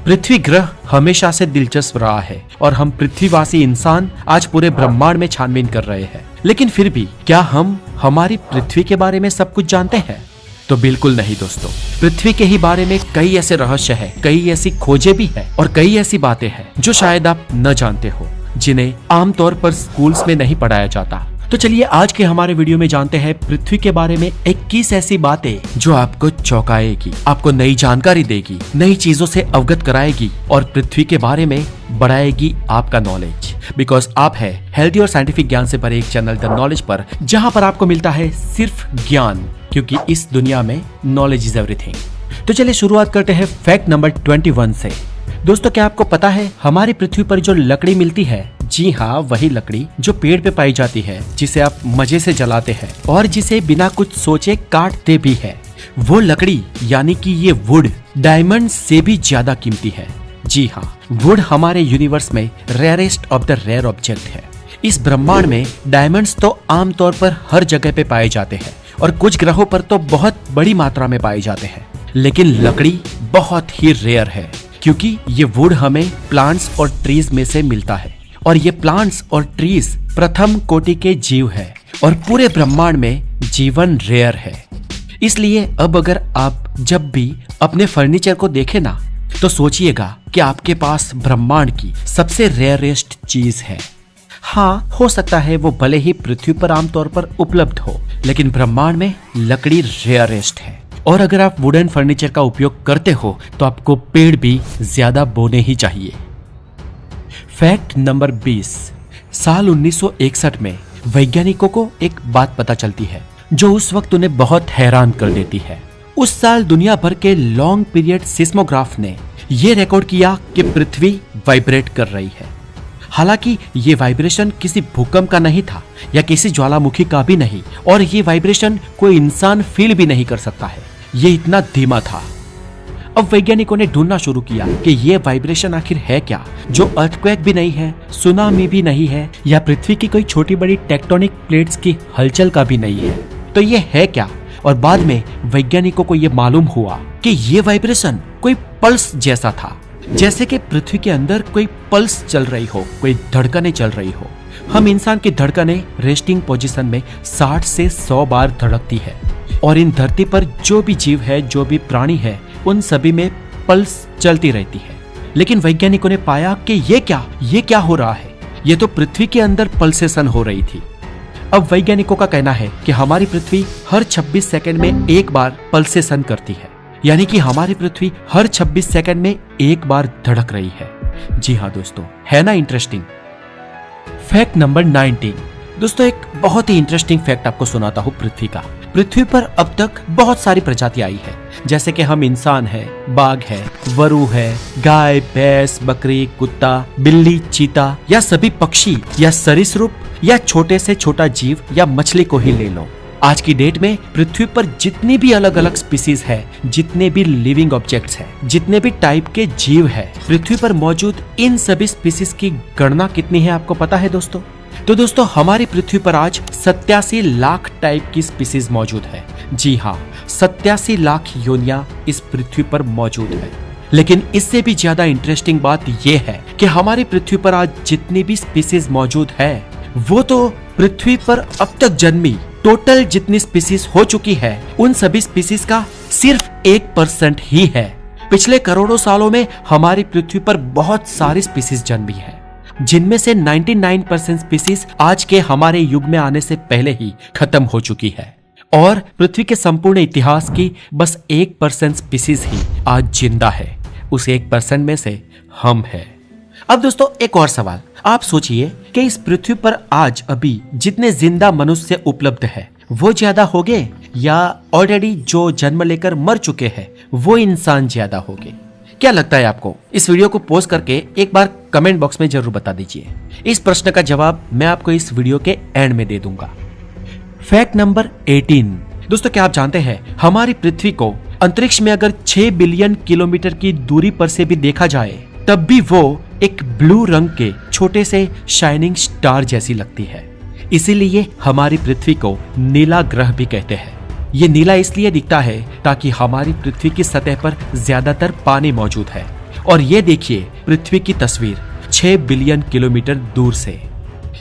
पृथ्वी ग्रह हमेशा से दिलचस्प रहा है और हम पृथ्वीवासी इंसान आज पूरे ब्रह्मांड में छानबीन कर रहे हैं। लेकिन फिर भी क्या हम हमारी पृथ्वी के बारे में सब कुछ जानते हैं? तो बिल्कुल नहीं दोस्तों। पृथ्वी के ही बारे में कई ऐसे रहस्य हैं, कई ऐसी खोजें भी हैं और कई ऐसी बातें हैं जो शायद आप न जानते हो, जिन्हें आमतौर पर स्कूल्स में नहीं पढ़ाया जाता। तो चलिए आज के हमारे वीडियो में जानते हैं पृथ्वी के बारे में 21 ऐसी बातें जो आपको चौंकाएगी, आपको नई जानकारी देगी, नई चीजों से अवगत कराएगी और पृथ्वी के बारे में बढ़ाएगी आपका नॉलेज। बिकॉज आप है हेल्दी और साइंटिफिक ज्ञान से भरे एक चैनल द नॉलेज पर, जहां पर आपको मिलता है सिर्फ ज्ञान, क्योंकि इस दुनिया में नॉलेज इज एवरीथिंग। तो चलिए शुरुआत करते हैं फैक्ट नंबर 21 से। दोस्तों क्या आपको पता है हमारी पृथ्वी पर जो लकड़ी मिलती है, जी हाँ वही लकड़ी जो पेड़ पे पाई जाती है, जिसे आप मजे से जलाते हैं और जिसे बिना कुछ सोचे काटते भी है, वो लकड़ी यानी कि ये वुड डायमंड से भी ज्यादा कीमती है। जी हाँ, वुड हमारे यूनिवर्स में rarest of the rare object है। इस ब्रह्मांड में डायमंड्स तो आमतौर पर हर जगह पे पाए जाते हैं और कुछ ग्रहों पर तो बहुत बड़ी मात्रा में पाए जाते हैं, लेकिन लकड़ी बहुत ही रेयर है क्योंकि ये वुड हमें प्लांट्स और ट्रीज में से मिलता है और ये प्लांट्स और ट्रीज प्रथम कोटि के जीव है और पूरे ब्रह्मांड में जीवन रेयर है। इसलिए अब अगर आप जब भी अपने फर्नीचर को देखें ना, तो सोचिएगा कि आपके पास ब्रह्मांड की सबसे रेयरेस्ट चीज है। हाँ, हो सकता है वो भले ही पृथ्वी पर आमतौर पर उपलब्ध हो, लेकिन ब्रह्मांड में लकड़ी रेयरेस्ट है। और अगर आप वुडन फर्नीचर का उपयोग करते हो तो आपको पेड़ भी ज्यादा बोने ही चाहिए। Fact number 20। साल 1961 में वैज्ञानिकों को एक बात पता चलती है जो उस वक्त उन्हें बहुत हैरान कर देती है। उस साल दुनिया भर के लॉन्ग पीरियड सिस्मोग्राफ ने यह रिकॉर्ड किया कि पृथ्वी वाइब्रेट कर रही है। हालांकि ये वाइब्रेशन किसी भूकंप का नहीं था या किसी ज्वालामुखी का भी नहीं, और ये वाइब्रेशन कोई इंसान फील भी नहीं कर सकता है, ये इतना धीमा था। अब वैज्ञानिकों ने ढूंढना शुरू किया कि ये वाइब्रेशन आखिर है क्या, जो अर्थक्वेक भी नहीं है, सुनामी भी नहीं है या पृथ्वी की कोई छोटी बड़ी टेक्टोनिक प्लेट्स की हलचल का भी नहीं है। तो ये है क्या? और बाद में वैज्ञानिकों को ये मालूम हुआ कि ये वाइब्रेशन कोई पल्स जैसा था, जैसे कि पृथ्वी के अंदर कोई पल्स चल रही हो, कोई धड़कनें चल रही हो। हम इंसान की धड़कनें रेस्टिंग पोजीशन में 60 से 100 बार धड़कती है और इन धरती पर जो भी जीव है, जो भी प्राणी है, उन सभी में पल्स चलती रहती है। लेकिन वैज्ञानिकों ने पाया कि ये क्या हो रहा है? ये तो पृथ्वी के अंदर पल्सेशन हो रही थी। अब वैज्ञानिकों का कहना है कि हमारी पृथ्वी हर 26 सेकंड में एक बार पल्सेशन करती है, यानी कि हमारी पृथ्वी हर 26 सेकंड में एक बार धड़क रही है। जी हाँ दोस्तों, है ना इंटरेस्टिंग। Fact number 19। दोस्तों एक बहुत ही इंटरेस्टिंग फैक्ट आपको सुनाता हूँ पृथ्वी का। पृथ्वी पर अब तक बहुत सारी प्रजाति आई है, जैसे कि हम इंसान है, बाघ है, वरु है, गाय, भैंस, बकरी, कुत्ता, बिल्ली, चीता या सभी पक्षी या सरीसृप या छोटे से छोटा जीव या मछली को ही ले लो। आज की डेट में पृथ्वी पर जितनी भी अलग अलग स्पीसीज है, जितने भी लिविंग ऑब्जेक्ट्स है, जितने भी टाइप के जीव है पृथ्वी पर मौजूद, इन सभी स्पीसीज की गणना कितनी है आपको पता है दोस्तों? तो दोस्तों हमारी पृथ्वी पर आज 87 लाख टाइप की स्पीसीज मौजूद है। जी हाँ, 87 लाख योनियां इस पृथ्वी पर मौजूद है। लेकिन इससे भी ज्यादा इंटरेस्टिंग बात यह है कि हमारी पृथ्वी पर आज जितनी भी स्पीसीज मौजूद है, वो तो पृथ्वी पर अब तक जन्मी टोटल जितनी स्पीसीज हो चुकी है, उन सभी स्पीसीज का सिर्फ 1% ही है। पिछले करोड़ों सालों में हमारी पृथ्वी पर बहुत सारी स्पीसीज जन्मी है, जिनमें से 99% स्पीसीज आज के हमारे युग में आने से पहले ही खत्म हो चुकी है और पृथ्वी के संपूर्ण इतिहास की बस 1% स्पीसीज ही आज जिंदा है। उस 1% में से हम हैं। अब दोस्तों एक और सवाल, आप सोचिए कि इस पृथ्वी पर आज अभी जितने जिंदा मनुष्य उपलब्ध है वो ज्यादा हो गए या ऑलरेडी जो जन्म लेकर मर चुके हैं वो इंसान ज्यादा हो गए? क्या लगता है आपको? इस वीडियो को पोस्ट करके एक बार कमेंट बॉक्स में जरूर बता दीजिए। इस प्रश्न का जवाब मैं आपको इस वीडियो के एंड में दे दूंगा। Fact number 18। दोस्तों क्या आप जानते हैं हमारी पृथ्वी को अंतरिक्ष में अगर 6 बिलियन किलोमीटर की दूरी पर से भी देखा जाए तब भी वो एक ब्लू रंग के छोटे से शाइनिंग स्टार जैसी लगती है। इसीलिए हमारी पृथ्वी को नीला ग्रह भी कहते हैं। ये नीला इसलिए दिखता है ताकि हमारी पृथ्वी की सतह पर ज्यादातर पानी मौजूद है और ये देखिए पृथ्वी की तस्वीर 6 बिलियन किलोमीटर दूर से।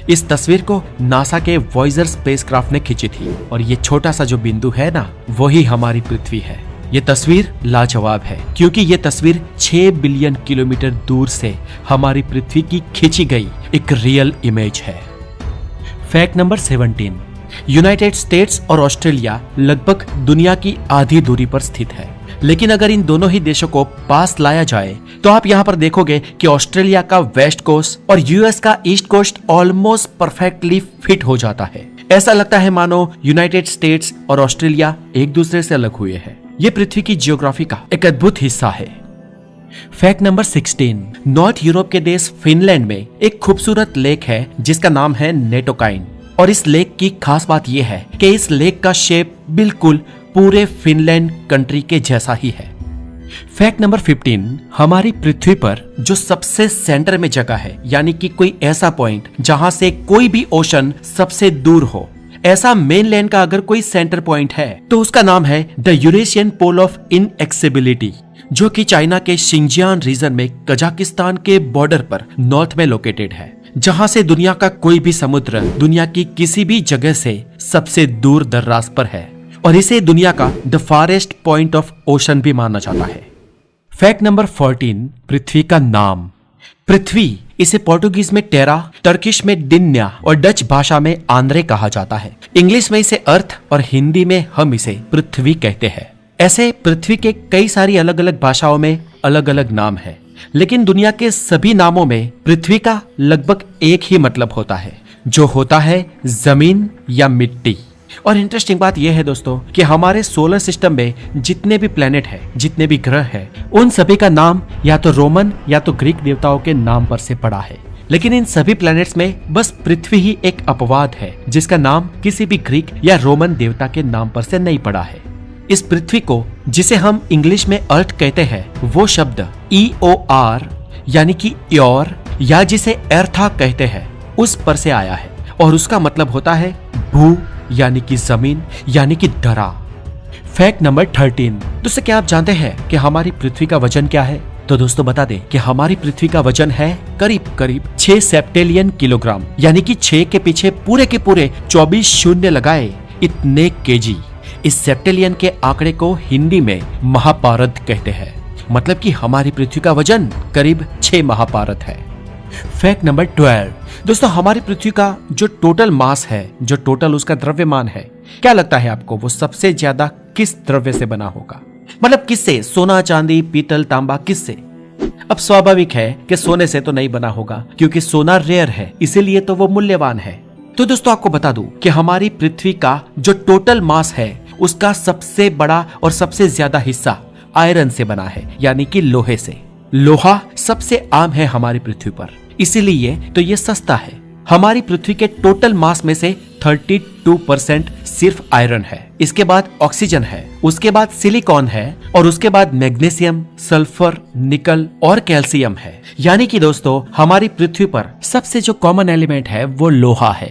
इस तस्वीर को नासा के वॉयेजर स्पेसक्राफ्ट ने खींची थी और ये छोटा सा जो बिंदु है ना, वही हमारी पृथ्वी है। ये तस्वीर लाजवाब है क्योंकि ये तस्वीर 6 बिलियन किलोमीटर दूर से हमारी पृथ्वी की खींची गई एक रियल इमेज है। फैक्ट नंबर 17, यूनाइटेड स्टेट्स और ऑस्ट्रेलिया लगभग दुनिया की आधी दूरी पर स्थित है, लेकिन अगर इन दोनों ही देशों को पास लाया जाए तो आप यहाँ पर देखोगे कि ऑस्ट्रेलिया का वेस्ट कोस्ट और यूएस का east coast almost perfectly fit हो जाता है। ऐसा लगता है मानो यूनाइटेड स्टेट्स और ऑस्ट्रेलिया एक दूसरे से अलग हुए हैं। ये पृथ्वी की जियोग्राफी का एक अद्भुत हिस्सा है। फैक्ट नंबर 16, नॉर्थ यूरोप के देश फिनलैंड में एक खूबसूरत लेक है जिसका नाम है नेटोकाइन। और इस लेक की खास बात यह है कि इस लेक का शेप बिल्कुल पूरे फिनलैंड कंट्री के जैसा ही है। फैक्ट नंबर 15, हमारी पृथ्वी पर जो सबसे सेंटर में जगह है, यानी कि कोई ऐसा पॉइंट जहां से कोई भी ओशन सबसे दूर हो, ऐसा मेनलैंड का अगर कोई सेंटर पॉइंट है तो उसका नाम है द यूरेशियन पोल ऑफ इनएक्सेबिलिटी, जो कि चाइना के शिंजियान रीजन में कजाकिस्तान के बॉर्डर पर नॉर्थ में लोकेटेड है, जहां से दुनिया का कोई भी समुद्र दुनिया की किसी भी जगह से सबसे दूर दर्राज पर है और इसे दुनिया का the farthest point of ocean भी माना जाता है। फैक्ट नंबर 14, पृथ्वी का नाम। पृथ्वी, इसे पोर्टुगीज में टेरा, टर्किश में डिन्या और डच भाषा में आंद्रे कहा जाता है। इंग्लिश में इसे अर्थ और हिंदी में हम इसे पृथ्वी कहते हैं। ऐसे पृथ्वी के कई सारी अलग अलग भाषाओं में अलग अलग नाम है, लेकिन दुनिया के सभी नामों में पृथ्वी का लगभग एक ही मतलब होता है, जो होता है जमीन या मिट्टी। और इंटरेस्टिंग बात यह है दोस्तों कि हमारे सोलर सिस्टम में जितने भी प्लेनेट है, जितने भी ग्रह है, उन सभी का नाम या तो रोमन या तो ग्रीक देवताओं के नाम पर से पड़ा है। लेकिन इन सभी प्लैनेट्स में बस पृथ्वी ही एक अपवाद है जिसका नाम किसी भी ग्रीक या रोमन देवता के नाम पर से नहीं पड़ा है। इस पृथ्वी को, जिसे हम इंग्लिश में अर्थ कहते हैं, वो शब्द EOR यानी कि योर या जिसे एर्था कहते हैं उस पर से आया है और उसका मतलब होता है भू यानी कि जमीन यानी कि धरा। फैक्ट नंबर 13, दोस्तों क्या आप जानते हैं कि हमारी पृथ्वी का वजन क्या है? तो दोस्तों बता दें कि हमारी पृथ्वी का वजन है करीब 6 सेप्टेलियन किलोग्राम, यानी कि 6 के पीछे पूरे के पूरे 24 शून्य लगाए इतने केजी। इस सेप्टेलियन के आंकड़े को हिंदी में महापारद कहते हैं, मतलब कि हमारी पृथ्वी का वजन करीब 6 महापारद है। फैक्ट नंबर 12, दोस्तों हमारी पृथ्वी का जो टोटल मास है, जो टोटल उसका द्रव्यमान है, क्या लगता है आपको वो सबसे ज्यादा किस द्रव्य से बना होगा? मतलब किससे? सोना, चांदी, पीतल, तांबा, किससे? अब स्वाभाविक है कि सोने से तो नहीं बना होगा क्योंकि सोना रेयर है, इसीलिए तो वो मूल्यवान है। तो दोस्तों आपको बता दूं कि हमारी पृथ्वी का जो टोटल मास है उसका सबसे बड़ा और सबसे ज्यादा हिस्सा आयरन से बना है, यानी कि लोहे से। लोहा सबसे आम है हमारी पृथ्वी पर, इसीलिए तो ये सस्ता है। हमारी पृथ्वी के टोटल मास में से 32% सिर्फ आयरन है, इसके बाद ऑक्सीजन है, उसके बाद सिलिकॉन है और उसके बाद मैग्नीशियम, सल्फर, निकल और कैल्शियम है। यानी कि दोस्तों हमारी पृथ्वी पर सबसे जो कॉमन एलिमेंट है वो लोहा है।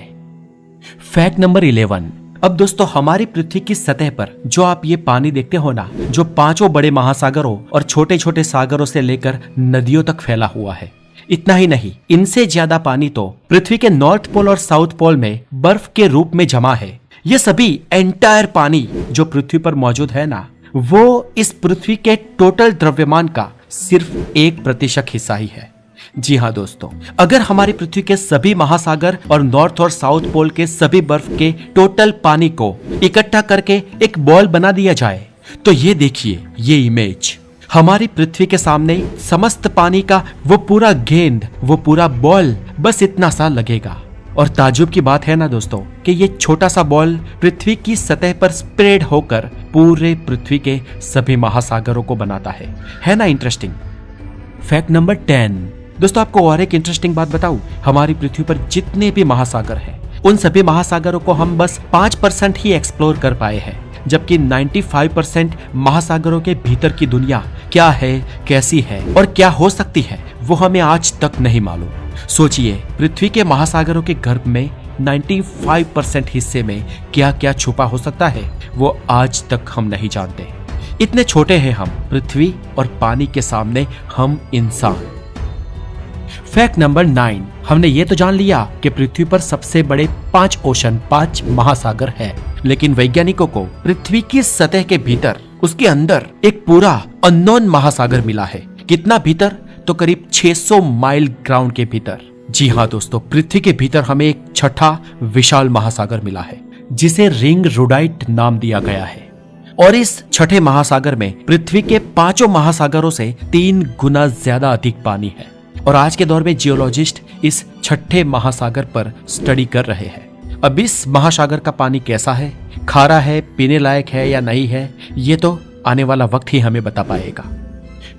फैक्ट नंबर 11, अब दोस्तों हमारी पृथ्वी की सतह पर जो आप ये पानी देखते हो ना, जो 5 बड़े महासागरों और छोटे छोटे सागरों से लेकर नदियों तक फैला हुआ है, इतना ही नहीं, इनसे ज्यादा पानी तो पृथ्वी के नॉर्थ पोल और साउथ पोल में बर्फ के रूप में जमा है। ये सभी एंटायर पानी जो पृथ्वी पर मौजूद है ना, वो इस पृथ्वी के टोटल द्रव्यमान का सिर्फ 1% हिस्सा ही है। जी हाँ दोस्तों, अगर हमारी पृथ्वी के सभी महासागर और नॉर्थ और साउथ पोल के सभी बर्फ के टोटल पानी को इकट्ठा करके एक बॉल बना दिया जाए तो ये देखिए, ये इमेज हमारी पृथ्वी के सामने समस्त पानी का वो पूरा गेंद, वो पूरा बॉल बस इतना सा लगेगा। और ताज्जुब की बात है ना दोस्तों कि ये छोटा सा बॉल पृथ्वी की सतह पर स्प्रेड होकर पूरे पृथ्वी के सभी महासागरों को बनाता है ना इंटरेस्टिंग। फैक्ट नंबर 10, दोस्तों आपको और एक इंटरेस्टिंग बात बताऊं, हमारी पृथ्वी पर जितने भी महासागर हैं उन सभी महासागरों को हम बस 5% ही एक्सप्लोर कर पाए हैं, जबकि 95% महासागरों के भीतर की दुनिया क्या है, कैसी है और क्या हो सकती है वो हमें आज तक नहीं मालूम। सोचिए, पृथ्वी के महासागरों के गर्भ में 95% हिस्से में क्या क्या छुपा हो सकता है वो आज तक हम नहीं जानते। इतने छोटे हैं हम पृथ्वी और पानी के सामने हम इंसान। फैक्ट नंबर 9, हमने ये तो जान लिया कि पृथ्वी पर सबसे बड़े 5 ओशन 5 महासागर है, लेकिन वैज्ञानिकों को पृथ्वी की सतह के भीतर उसके अंदर एक पूरा अननोन महासागर मिला है। कितना भीतर? तो करीब 600 माइल ग्राउंड के भीतर। जी हाँ दोस्तों, पृथ्वी के भीतर हमें एक छठा विशाल महासागर मिला है जिसे रिंग रोडाइट नाम दिया गया है। और इस छठे महासागर में पृथ्वी के 5 महासागरों से 3 गुना ज्यादा अधिक पानी है। और आज के दौर में जियोलॉजिस्ट इस छठे महासागर पर स्टडी कर रहे हैं। अब इस महासागर का पानी कैसा है, खारा है, पीने लायक है या नहीं है, ये तो आने वाला वक्त ही हमें बता पाएगा।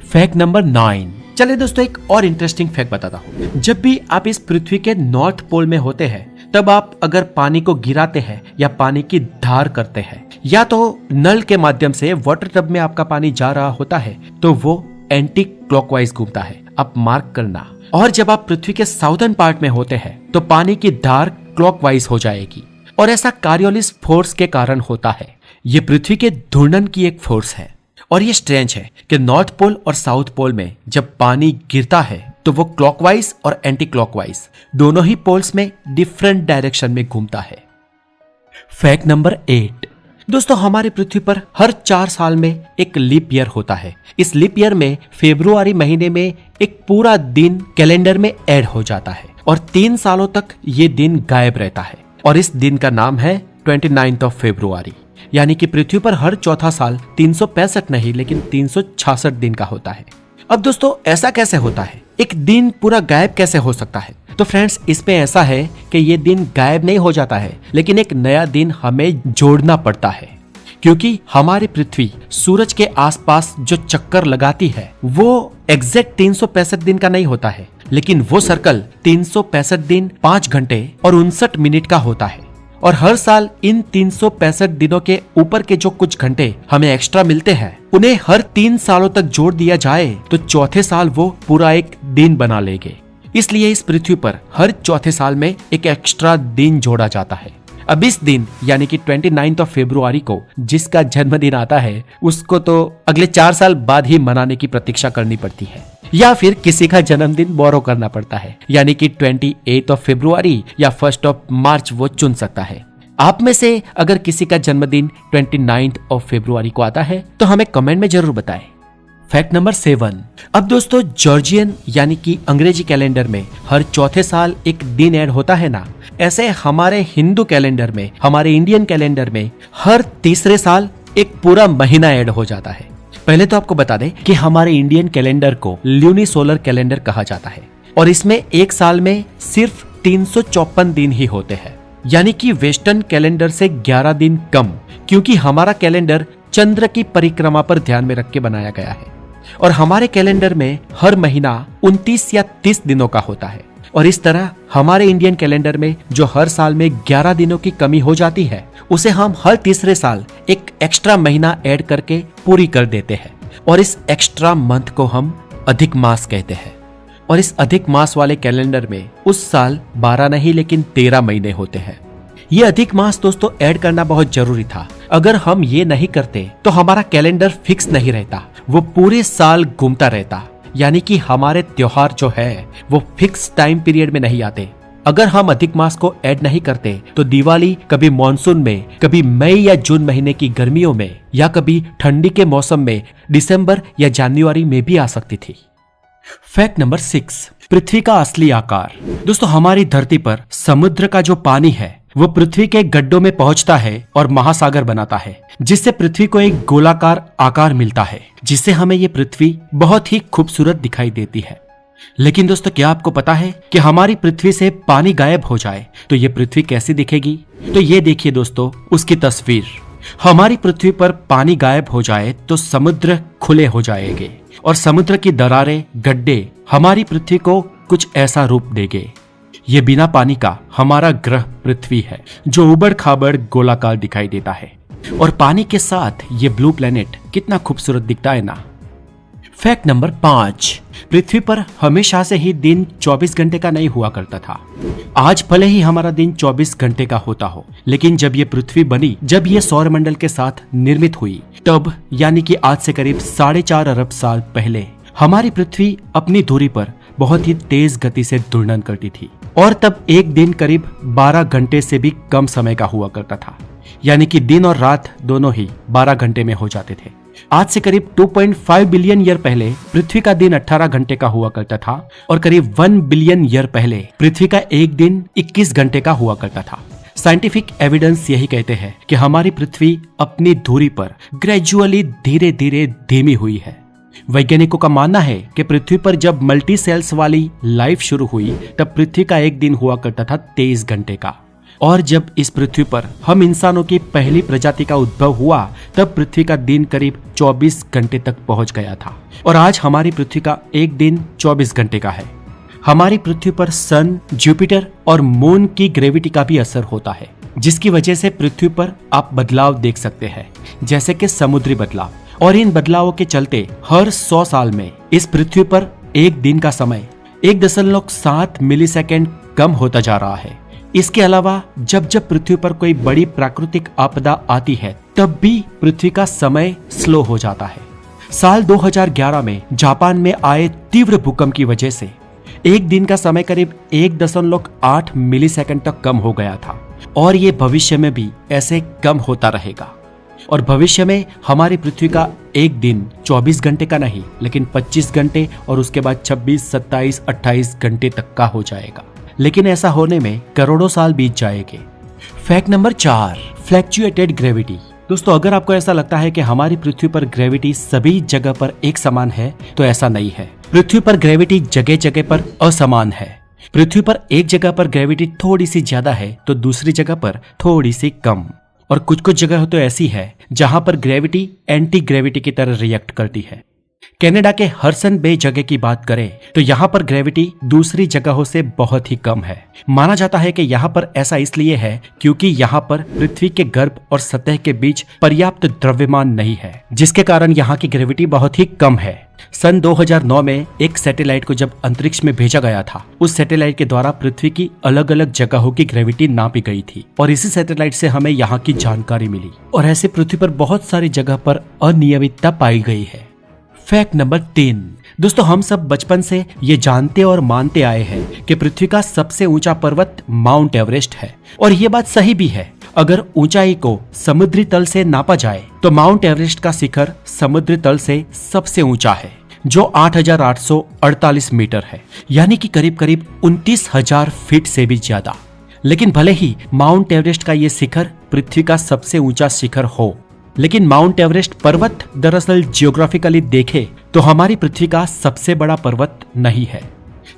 फैक्ट नंबर 9, चलिए दोस्तों एक और इंटरेस्टिंग फैक्ट बताता हूँ। जब भी आप इस पृथ्वी के नॉर्थ पोल में होते हैं, तब आप अगर पानी को गिराते हैं या पानी की धार करते हैं या तो नल के माध्यम से वाटर टब में आपका पानी जा रहा होता है, तो वो एंटी क्लॉकवाइज घूमता है, आप मार्क करना। और जब आप पृथ्वी के साउदर्न पार्ट में होते हैं तो पानी की धार क्लॉकवाइज हो जाएगी। और ऐसा कार्योलिस फोर्स के कारण होता है। ये पृथ्वी के घूर्णन की एक फोर्स है। और ये स्ट्रेंज है कि नॉर्थ पोल और साउथ पोल में जब पानी गिरता है तो वो क्लॉकवाइज और एंटी क्लॉकवाइज दोनों ही पोल्स में डिफरेंट डायरेक्शन में घूमता है। फैक्ट नंबर 8, दोस्तों हमारी पृथ्वी पर हर 4 साल में एक लीप ईयर होता है। इस लीप ईयर में फरवरी महीने में एक पूरा दिन कैलेंडर में ऐड हो जाता है और 3 सालों तक ये दिन गायब रहता है। और इस दिन का नाम है 29 फरवरी। यानी कि पृथ्वी पर हर चौथा साल 365 नहीं लेकिन 366 दिन का होता है। अब दोस्तों ऐसा कैसे होता है, एक दिन पूरा गायब कैसे हो सकता है? तो फ्रेंड्स इसमें ऐसा है कि ये दिन गायब नहीं हो जाता है, लेकिन एक नया दिन हमें जोड़ना पड़ता है। क्योंकि हमारी पृथ्वी सूरज के आसपास जो चक्कर लगाती है वो एग्जैक्ट 365 दिन का नहीं होता है, लेकिन वो सर्कल 365 दिन 5 घंटे और 59 मिनट का होता है। और हर साल इन 365 दिनों के ऊपर के जो कुछ घंटे हमें एक्स्ट्रा मिलते हैं, उन्हें हर 3 सालों तक जोड़ दिया जाए तो चौथे साल वो पूरा एक दिन बना लेंगे। इसलिए इस पृथ्वी पर हर चौथे साल में एक एक्स्ट्रा दिन जोड़ा जाता है। अब इस दिन यानी कि 29 फरवरी को जिसका जन्मदिन आता है उसको तो अगले 4 साल बाद ही मनाने की प्रतीक्षा करनी पड़ती है, या फिर किसी का जन्मदिन बोरो करना पड़ता है, यानी कि 28 फरवरी या 1 मार्च वो चुन सकता है। आप में से अगर किसी का जन्मदिन 29 फरवरी को आता है तो हमें कमेंट में जरूर बताएं। फैक्ट नंबर 7, अब दोस्तों जॉर्जियन यानी कि अंग्रेजी कैलेंडर में हर चौथे साल एक दिन ऐड होता है ना, ऐसे हमारे हिंदू कैलेंडर में, हमारे इंडियन कैलेंडर में हर तीसरे साल एक पूरा महीना ऐड हो जाता है। पहले तो आपको बता दें कि हमारे इंडियन कैलेंडर को ल्यूनी सोलर कैलेंडर कहा जाता है और इसमें एक साल में सिर्फ 354 दिन ही होते हैं, यानी कि वेस्टर्न कैलेंडर से 11 दिन कम, क्योंकि हमारा कैलेंडर चंद्र की परिक्रमा पर ध्यान में रख के बनाया गया है। और हमारे कैलेंडर में हर महीना 29 या 30 दिनों का होता है। और इस तरह हमारे इंडियन कैलेंडर में जो हर साल में 11 दिनों की कमी हो जाती है, उसे हम हर तीसरे साल एक एक्स्ट्रा महीना ऐड करके पूरी कर देते हैं। और इस एक्स्ट्रा मंथ को हम अधिक मास कहते हैं। और इस अधिक मास वाले कैलेंडर में उस साल 12 नहीं लेकिन 13 महीने होते हैं। ये अधिक मास दोस्तों ऐड करना बहुत जरूरी था। अगर हम ये नहीं करते तो हमारा कैलेंडर फिक्स नहीं रहता, वो पूरे साल घूमता रहता। यानी कि हमारे त्योहार जो है वो फिक्स टाइम पीरियड में नहीं आते। अगर हम अधिक मास को ऐड नहीं करते तो दिवाली कभी मॉनसून में, कभी मई या जून महीने की गर्मियों में, या कभी ठंडी के मौसम में दिसंबर या जनवरी में भी आ सकती थी। फैक्ट नंबर 6, पृथ्वी का असली आकार। दोस्तों हमारी धरती पर समुद्र का जो पानी है वो पृथ्वी के गड्ढों में पहुंचता है और महासागर बनाता है, जिससे पृथ्वी को एक गोलाकार आकार मिलता है, जिससे हमें ये पृथ्वी बहुत ही खूबसूरत दिखाई देती है। लेकिन दोस्तों क्या आपको पता है कि हमारी पृथ्वी से पानी गायब हो जाए तो ये पृथ्वी कैसी दिखेगी? तो ये देखिए दोस्तों उसकी तस्वीर। हमारी पृथ्वी पर पानी गायब हो जाए तो समुद्र खुले हो जाएंगे और समुद्र की दरारें, गड्ढे हमारी पृथ्वी को कुछ ऐसा रूप देंगे। ये बिना पानी का हमारा ग्रह पृथ्वी है जो उबड़ खाबड़ गोलाकार दिखाई देता है, और पानी के साथ ये ब्लू प्लेनेट कितना खूबसूरत दिखता है ना। फैक्ट नंबर 5, पृथ्वी पर हमेशा से ही दिन 24 घंटे का नहीं हुआ करता था। आज भले ही हमारा दिन 24 घंटे का होता हो, लेकिन जब ये पृथ्वी बनी, जब ये सौरमंडल के साथ निर्मित हुई, तब यानी कि आज से करीब 4.5 अरब साल पहले हमारी पृथ्वी अपनी धुरी पर बहुत ही तेज गति से घूर्णन करती थी और तब एक दिन करीब 12 घंटे से भी कम समय का हुआ करता था, यानी कि दिन और रात दोनों ही 12 घंटे में हो जाते थे। आज से करीब 2.5 बिलियन ईयर पहले पृथ्वी का दिन 18 घंटे का हुआ करता था और करीब 1 बिलियन ईयर पहले पृथ्वी का एक दिन 21 घंटे का हुआ करता था। साइंटिफिक एविडेंस यही कहते हैं कि हमारी पृथ्वी अपनी धुरी पर ग्रेजुअली धीरे धीरे धीमी हुई है। वैज्ञानिकों का मानना है कि पृथ्वी पर जब मल्टी सेल्स वाली लाइफ शुरू हुई तब पृथ्वी का एक दिन हुआ करता था 23 घंटे का, और जब इस पृथ्वी पर हम इंसानों की पहली प्रजाति का उद्भव हुआ तब पृथ्वी का दिन करीब 24 घंटे तक पहुंच गया था और आज हमारी पृथ्वी का एक दिन 24 घंटे का है। हमारी पृथ्वी पर सन, जुपिटर और मून की ग्रेविटी का भी असर होता है, जिसकी वजह से पृथ्वी पर आप बदलाव देख सकते हैं, जैसे कि समुद्री बदलाव, और इन बदलावों के चलते हर 100 साल में इस पृथ्वी पर एक दिन का समय 1.7 मिलीसेकंड कम होता जा रहा है। इसके अलावा जब जब पृथ्वी पर कोई बड़ी प्राकृतिक आपदा आती है तब भी पृथ्वी का समय स्लो हो जाता है। साल 2011 में जापान में आए तीव्र भूकंप की वजह से एक दिन का समय करीब 1.8 मिलीसेकंड तक कम हो गया था और ये भविष्य में भी ऐसे कम होता रहेगा और भविष्य में हमारी पृथ्वी का एक दिन 24 घंटे का नहीं लेकिन 25 घंटे और उसके बाद 26, 27, 28 घंटे तक का हो जाएगा, लेकिन ऐसा होने में करोड़ों साल बीत जाएंगे। Fact number 4, fluctuated gravity. दोस्तों, अगर आपको ऐसा लगता है कि हमारी पृथ्वी पर ग्रेविटी सभी जगह पर एक समान है तो ऐसा नहीं है। पृथ्वी पर ग्रेविटी जगह जगह पर असमान है। पृथ्वी पर एक जगह पर ग्रेविटी थोड़ी सी ज्यादा है तो दूसरी जगह पर थोड़ी सी कम, और कुछ कुछ जगह तो ऐसी है जहां पर ग्रेविटी एंटी ग्रेविटी की तरह रिएक्ट करती है। कनाडा के हडसन बे जगह की बात करें तो यहाँ पर ग्रेविटी दूसरी जगहों से बहुत ही कम है। माना जाता है कि यहाँ पर ऐसा इसलिए है क्योंकि यहाँ पर पृथ्वी के गर्भ और सतह के बीच पर्याप्त द्रव्यमान नहीं है, जिसके कारण यहाँ की ग्रेविटी बहुत ही कम है। सन 2009 में एक सैटेलाइट को जब अंतरिक्ष में भेजा गया था, उस सैटेलाइट के द्वारा पृथ्वी की अलग अलग जगहों की ग्रेविटी नापी गई थी और इसी सैटेलाइट से हमें यहाँ की जानकारी मिली और ऐसे पृथ्वी पर बहुत सारी जगह पर अनियमितता पाई गई है। फैक्ट नंबर 3, दोस्तों, हम सब बचपन से ये जानते और मानते आए हैं कि पृथ्वी का सबसे ऊंचा पर्वत माउंट एवरेस्ट है और ये बात सही भी है। अगर ऊंचाई को समुद्री तल से नापा जाए तो माउंट एवरेस्ट का शिखर समुद्री तल से सबसे ऊंचा है, जो 8,848 मीटर है, यानी कि करीब करीब 29,000 फीट से भी ज्यादा। लेकिन भले ही माउंट एवरेस्ट का ये शिखर पृथ्वी का सबसे ऊंचा शिखर हो, लेकिन माउंट एवरेस्ट पर्वत दरअसल जियोग्राफिकली देखे तो हमारी पृथ्वी का सबसे बड़ा पर्वत नहीं है।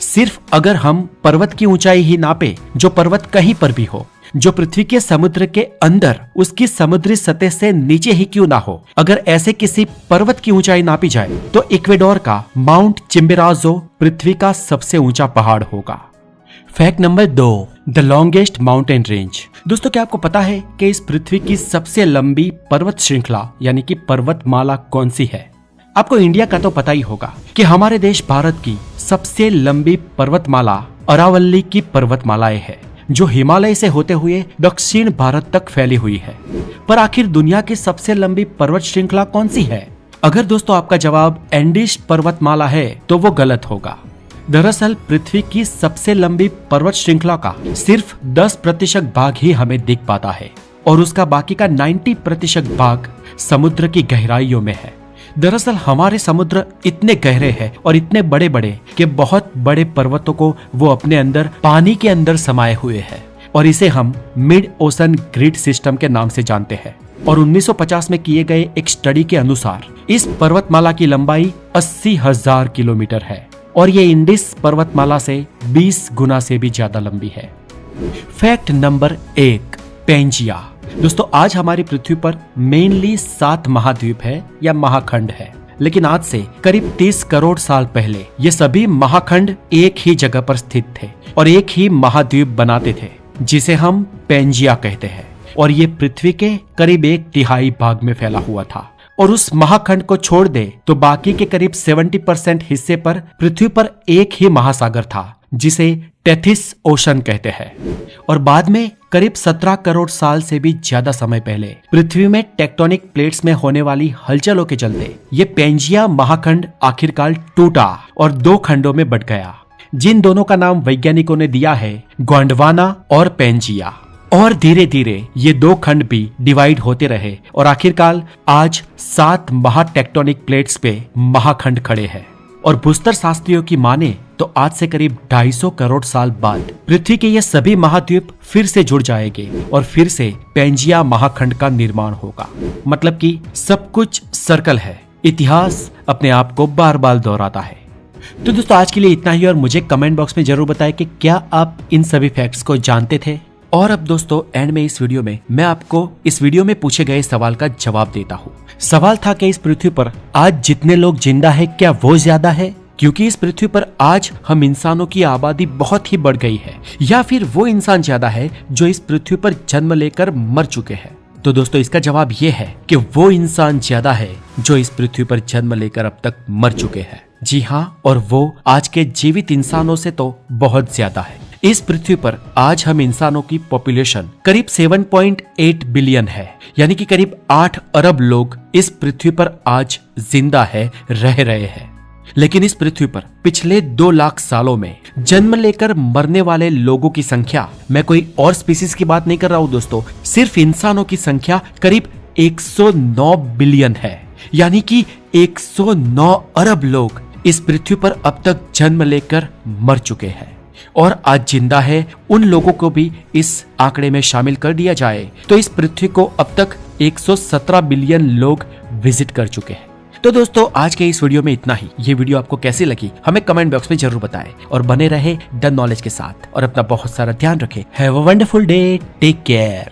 सिर्फ अगर हम पर्वत की ऊंचाई ही नापे, जो पर्वत कहीं पर भी हो, जो पृथ्वी के समुद्र के अंदर उसकी समुद्री सतह से नीचे ही क्यों ना हो, अगर ऐसे किसी पर्वत की ऊंचाई नापी जाए तो इक्वेडोर का माउंट चिम्बोराजो पृथ्वी का सबसे ऊंचा पहाड़ होगा। Fact number 2, the longest mountain range. दोस्तों, क्या आपको पता है कि इस पृथ्वी की सबसे लंबी पर्वत श्रृंखला यानी कि पर्वतमाला कौन सी है? आपको इंडिया का तो पता ही होगा कि हमारे देश भारत की सबसे लंबी पर्वतमाला अरावल्ली की पर्वतमालाएं है, जो हिमालय से होते हुए दक्षिण भारत तक फैली हुई है। पर आखिर दुनिया की सबसे लंबी पर्वत श्रृंखला कौन सी है? अगर दोस्तों आपका जवाब एंडीज पर्वतमाला है तो वो गलत होगा। दरअसल पृथ्वी की सबसे लंबी पर्वत श्रृंखला का सिर्फ 10% भाग ही हमें दिख पाता है और उसका बाकी का 90% भाग समुद्र की गहराइयों में है। दरअसल हमारे समुद्र इतने गहरे हैं और इतने बड़े बड़े कि बहुत बड़े पर्वतों को वो अपने अंदर पानी के अंदर समाये हुए है और इसे हम मिड ओशन ग्रिड सिस्टम के नाम से जानते हैं। और 1950 में किए गए एक स्टडी के अनुसार इस पर्वतमाला की लंबाई 80,000 किलोमीटर है और ये इंडिस पर्वतमाला से 20 गुना से भी ज्यादा लंबी है। Fact number 1, Pangaea. दोस्तों, आज हमारी पृथ्वी पर मेनली 7 महाद्वीप है या महाखंड है, लेकिन आज से करीब 30 करोड़ साल पहले ये सभी महाखंड एक ही जगह पर स्थित थे और एक ही महाद्वीप बनाते थे, जिसे हम पेंजिया कहते हैं, और ये पृथ्वी के करीब 1/3 भाग में फैला हुआ था और उस महाखंड को छोड़ दे तो बाकी के करीब 70% हिस्से पर पृथ्वी पर एक ही महासागर था जिसे टेथिस ओशन कहते हैं। और बाद में करीब 17 करोड़ साल से भी ज्यादा समय पहले पृथ्वी में टेक्टोनिक प्लेट्स में होने वाली हलचलों के चलते ये पेंजिया महाखंड आखिरकार टूटा और 2 खंडों में बंट गया, जिन दोनों का नाम वैज्ञानिकों ने दिया है गोंडवाना और पेंजिया। और धीरे धीरे ये 2 खंड भी डिवाइड होते रहे और आखिरकार आज 7 महाटेक्टोनिक प्लेट्स पे महाखंड खड़े हैं। और भूस्तर शास्त्रियों की माने तो आज से करीब 250 करोड़ साल बाद पृथ्वी के ये सभी महाद्वीप फिर से जुड़ जाएंगे और फिर से पेंजिया महाखंड का निर्माण होगा। मतलब कि सब कुछ सर्कल है, इतिहास अपने आप को बार बार दोहराता है। तो दोस्तों आज के लिए इतना ही और मुझे कमेंट बॉक्स में जरूर बताएं कि क्या आप इन सभी फैक्ट्स को जानते थे। और अब दोस्तों एंड में इस वीडियो में मैं आपको इस वीडियो में पूछे गए सवाल का जवाब देता हूँ। सवाल था कि इस पृथ्वी पर आज जितने लोग जिंदा है क्या वो ज्यादा है, क्योंकि इस पृथ्वी पर आज हम इंसानों की आबादी बहुत ही बढ़ गई है, या फिर वो इंसान ज्यादा है जो इस पृथ्वी पर जन्म लेकर मर चुके हैं। तो दोस्तों इसका जवाब ये है कि वो इंसान ज्यादा है जो इस पृथ्वी पर जन्म लेकर अब तक मर चुके हैं। जी हाँ, और वो आज के जीवित इंसानों से तो बहुत ज्यादा है। इस पृथ्वी पर आज हम इंसानों की पॉपुलेशन करीब 7.8 बिलियन है, यानी कि करीब 8 अरब लोग इस पृथ्वी पर आज जिंदा है, रह रहे हैं। लेकिन इस पृथ्वी पर पिछले 2 लाख सालों में जन्म लेकर मरने वाले लोगों की संख्या, मैं कोई और स्पीसीज की बात नहीं कर रहा हूँ दोस्तों, सिर्फ इंसानों की संख्या करीब 109 बिलियन है, यानी कि 109 अरब लोग इस पृथ्वी पर अब तक जन्म लेकर मर चुके हैं। और आज जिंदा है उन लोगों को भी इस आंकड़े में शामिल कर दिया जाए तो इस पृथ्वी को अब तक 117 बिलियन लोग विजिट कर चुके हैं। तो दोस्तों आज के इस वीडियो में इतना ही। ये वीडियो आपको कैसी लगी हमें कमेंट बॉक्स में जरूर बताएं और बने रहे द नॉलेज के साथ और अपना बहुत सारा ध्यान रखें। Have a wonderful day, take care.